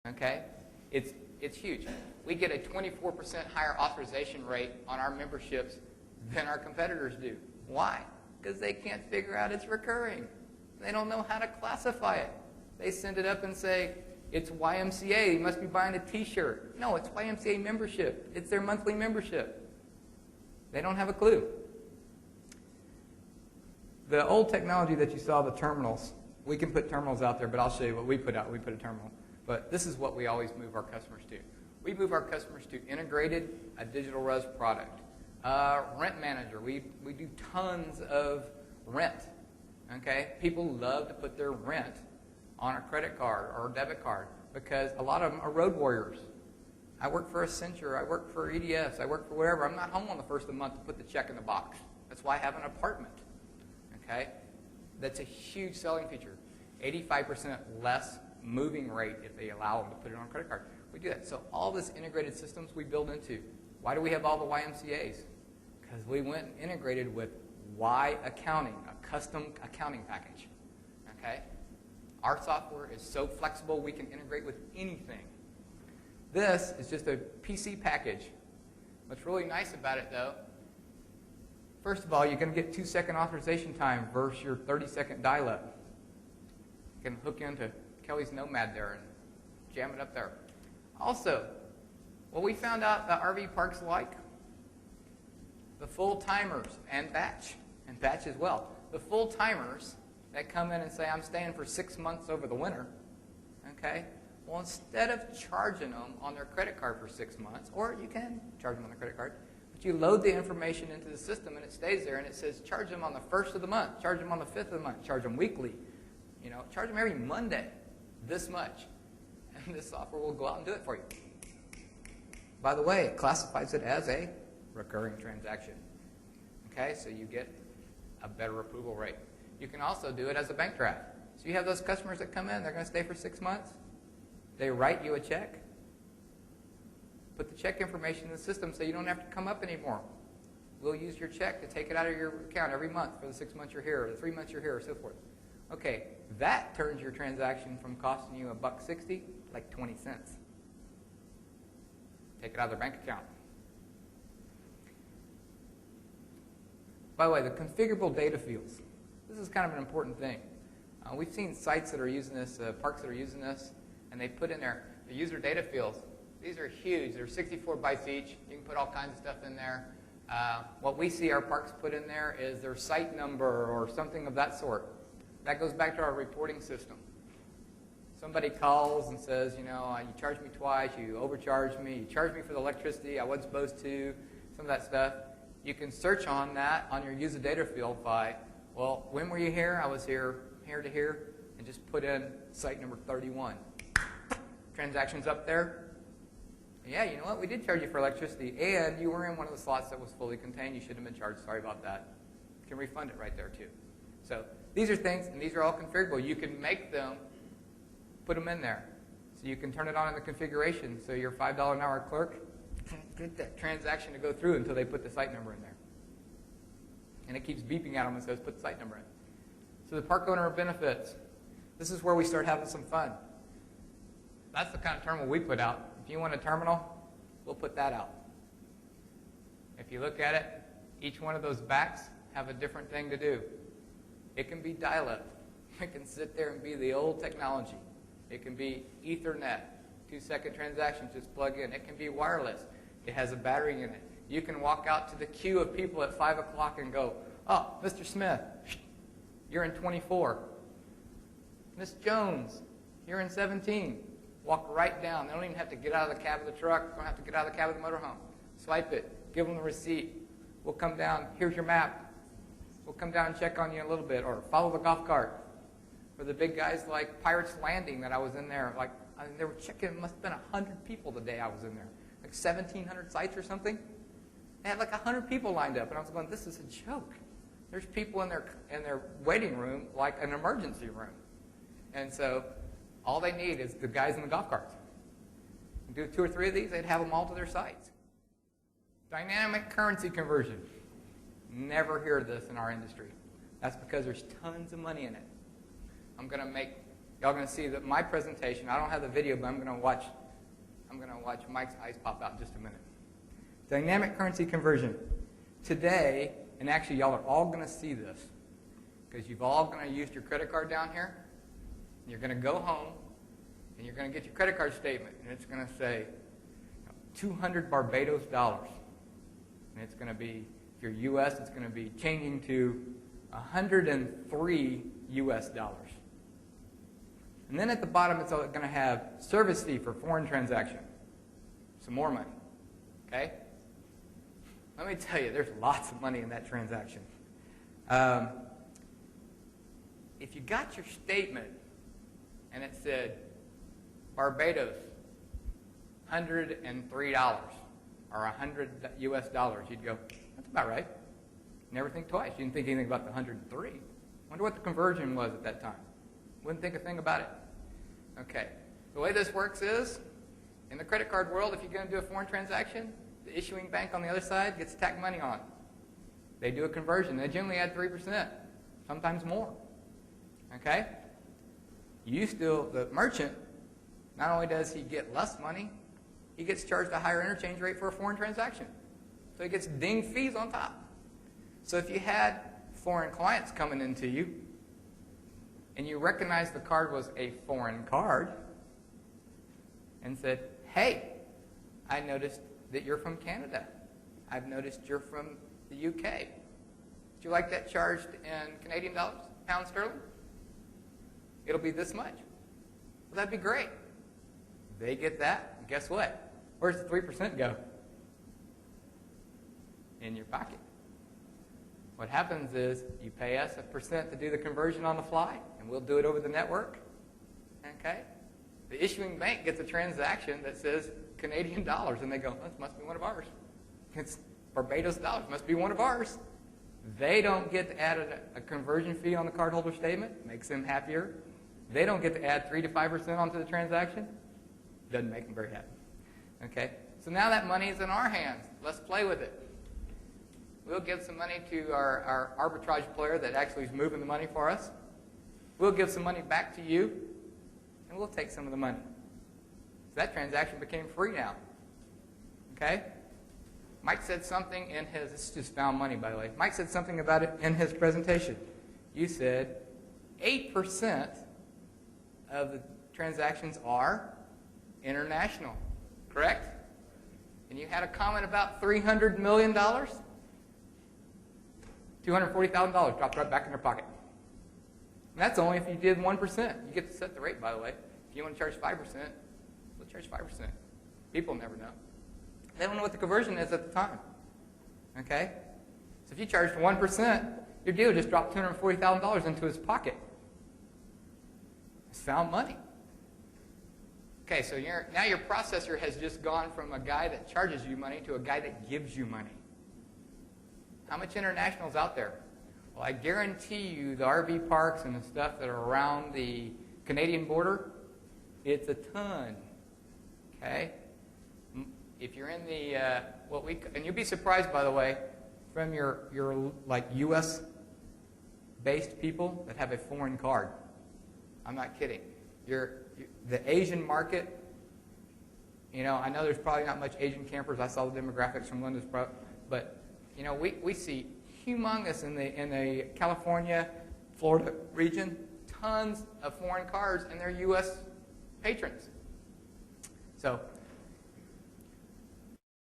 Okay? It's huge. We get a 24% higher authorization rate on our memberships than our competitors do. Why? Because they can't figure out it's recurring. They don't know how to classify it. They send it up and say, it's YMCA, you must be buying a t-shirt. No, it's YMCA membership. It's their monthly membership. They don't have a clue. The old technology that you saw, the terminals, we can put terminals out there, but I'll show you what we put out. We put a terminal. But this is what we always move our customers to. We move our customers to integrated, a digital res product. Rent manager, we do tons of rent. Okay? People love to put their rent on a credit card or a debit card because a lot of them are road warriors. I work for Accenture, I work for EDS, I work for whatever. I'm not home on the first of the month to put the check in the box. That's why I have an apartment. Okay? That's a huge selling feature. 85% less moving rate if they allow them to put it on a credit card. We do that. So all this integrated systems we build into. Why do we have all the YMCAs? Because we went and integrated with Y accounting, a custom accounting package. Okay? Our software is so flexible we can integrate with anything. This is just a PC package. What's really nice about it, though, first of all, you're going to get 2-second authorization time versus your 30-second dial-up. You can hook into Kelly's Nomad there and jam it up there. Also, what we found out that RV parks like, the full-timers and batch as well. The full-timers that come in and say, I'm staying for 6 months over the winter, okay? Well, instead of charging them on their credit card for 6 months, or you can charge them on the credit card, but you load the information into the system and it stays there and it says charge them on the 1st of the month, charge them on the 5th of the month, charge them weekly, you know, charge them every Monday this much. And this software will go out and do it for you. By the way, it classifies it as a recurring transaction. Okay, so you get a better approval rate. You can also do it as a bank draft. So you have those customers that come in, they're going to stay for 6 months. They write you a check, put the check information in the system so you don't have to come up anymore. We'll use your check to take it out of your account every month for the 6 months you're here, or the 3 months you're here, or so forth. Okay, that turns your transaction from costing you $1.60 like 20 cents. Take it out of their bank account. By the way, the configurable data fields. This is kind of an important thing. We've seen sites that are using this, parks that are using this, and they put in there the user data fields. These are huge. They're 64 bytes each. You can put all kinds of stuff in there. What we see our parks put in there is their site number or something of that sort. That goes back to our reporting system. Somebody calls and says, you know, you charged me twice, you overcharged me, you charged me for the electricity I wasn't supposed to, some of that stuff. You can search on that on your user data field by, well, when were you here? I was here to here, and just put in site number 31. Transactions up there. Yeah, you know what? We did charge you for electricity, and you were in one of the slots that was fully contained. You shouldn't have been charged. Sorry about that. You can refund it right there, too. So these are things, and these are all configurable. You can make them, put them in there. So you can turn it on in the configuration. So your $5 an hour clerk can't get that transaction to go through until they put the site number in there. And it keeps beeping at them and says, put the site number in. So the park owner benefits. This is where we start having some fun. That's the kind of terminal we put out. If you want a terminal, we'll put that out. If you look at it, each one of those backs have a different thing to do. It can be dial-up. It can sit there and be the old technology. It can be Ethernet, 2-second transactions, just plug in. It can be wireless. It has a battery in it. You can walk out to the queue of people at 5 o'clock and go, oh, Mr. Smith, you're in 24. Miss Jones, you're in 17. Walk right down. They don't even have to get out of the cab of the truck. They don't have to get out of the cab of the motorhome. Swipe it. Give them the receipt. We'll come down. Here's your map. We'll come down and check on you a little bit. Or follow the golf cart. Or the big guys like Pirates Landing that I was in there. Like, I mean, they were checking. It must have been 100 people the day I was in there. Like 1,700 sites or something. They had like 100 people lined up. And I was going, this is a joke. There's people in their waiting room like an emergency room. And so all they need is the guys in the golf carts. Do 2 or 3 of these, they'd have them all to their sites. Dynamic currency conversion. Never hear of this in our industry. That's because there's tons of money in it. I'm going to make Y'all going to see that my presentation, I don't have the video, but I'm going to watch Mike's eyes pop out in just a minute. Dynamic currency conversion. Today, and actually y'all are all going to see this, because you've all going to use your credit card down here, and you're going to go home, and you're going to get your credit card statement, and it's going to say 200 Barbados dollars. And it's going to be, if you're U.S., it's going to be changing to 103 U.S. dollars. And then at the bottom, it's going to have service fee for foreign transaction. Some more money. Okay? Let me tell you, there's lots of money in that transaction. If you got your statement and it said Barbados, $103 or 100 U.S. dollars, you'd go, that's about right. Never think twice. You didn't think anything about the 103. Wonder what the conversion was at that time. Wouldn't think a thing about it. Okay. The way this works is, in the credit card world, if you're going to do a foreign transaction, the issuing bank on the other side gets tacked money on. They do a conversion. They generally add 3%, sometimes more. Okay? The merchant, not only does he get less money, he gets charged a higher interchange rate for a foreign transaction. So he gets dinged fees on top. So if you had foreign clients coming into you, and you recognized the card was a foreign card, and said, hey, I noticed that you're from Canada. I've noticed you're from the UK. Would you like that charged in Canadian dollars, pound sterling? It'll be this much. Well, that'd be great. They get that, and guess what? Where's the 3% go? In your pocket. What happens is you pay us a percent to do the conversion on the fly, and we'll do it over the network. Okay? The issuing bank gets a transaction that says Canadian dollars, and they go, this must be one of ours. It's Barbados dollars, must be one of ours. They don't get to add a conversion fee on the cardholder statement, makes them happier. They don't get to add 3 to 5% onto the transaction, doesn't make them very happy. Okay? So now that money is in our hands. Let's play with it. We'll give some money to our arbitrage player that actually is moving the money for us. We'll give some money back to you, and we'll take some of the money. So that transaction became free now. Okay? Mike said something in his, this is just found money, by the way. Mike said something about it in his presentation. You said 8% of the transactions are international, correct? And you had a comment about $300 million? $240,000 dropped right back in their pocket. And that's only if you did 1%. You get to set the rate, by the way. If you want to charge 5%, we'll charge 5%. People never know. They don't know what the conversion is at the time. Okay? So if you charged 1%, your dealer just dropped $240,000 into his pocket. It's found money. Okay, so now your processor has just gone from a guy that charges you money to a guy that gives you money. How much international is out there? Well, I guarantee you the RV parks and the stuff that are around the Canadian border, it's a ton. Okay? If you're in the, and you'll be surprised, by the way, from your like U.S.-based people that have a foreign card. I'm not kidding. The Asian market, I know there's probably not much Asian campers. I saw the demographics from Linda's, but we see humongous in the California, Florida region, tons of foreign cards, and they're U.S. patrons. So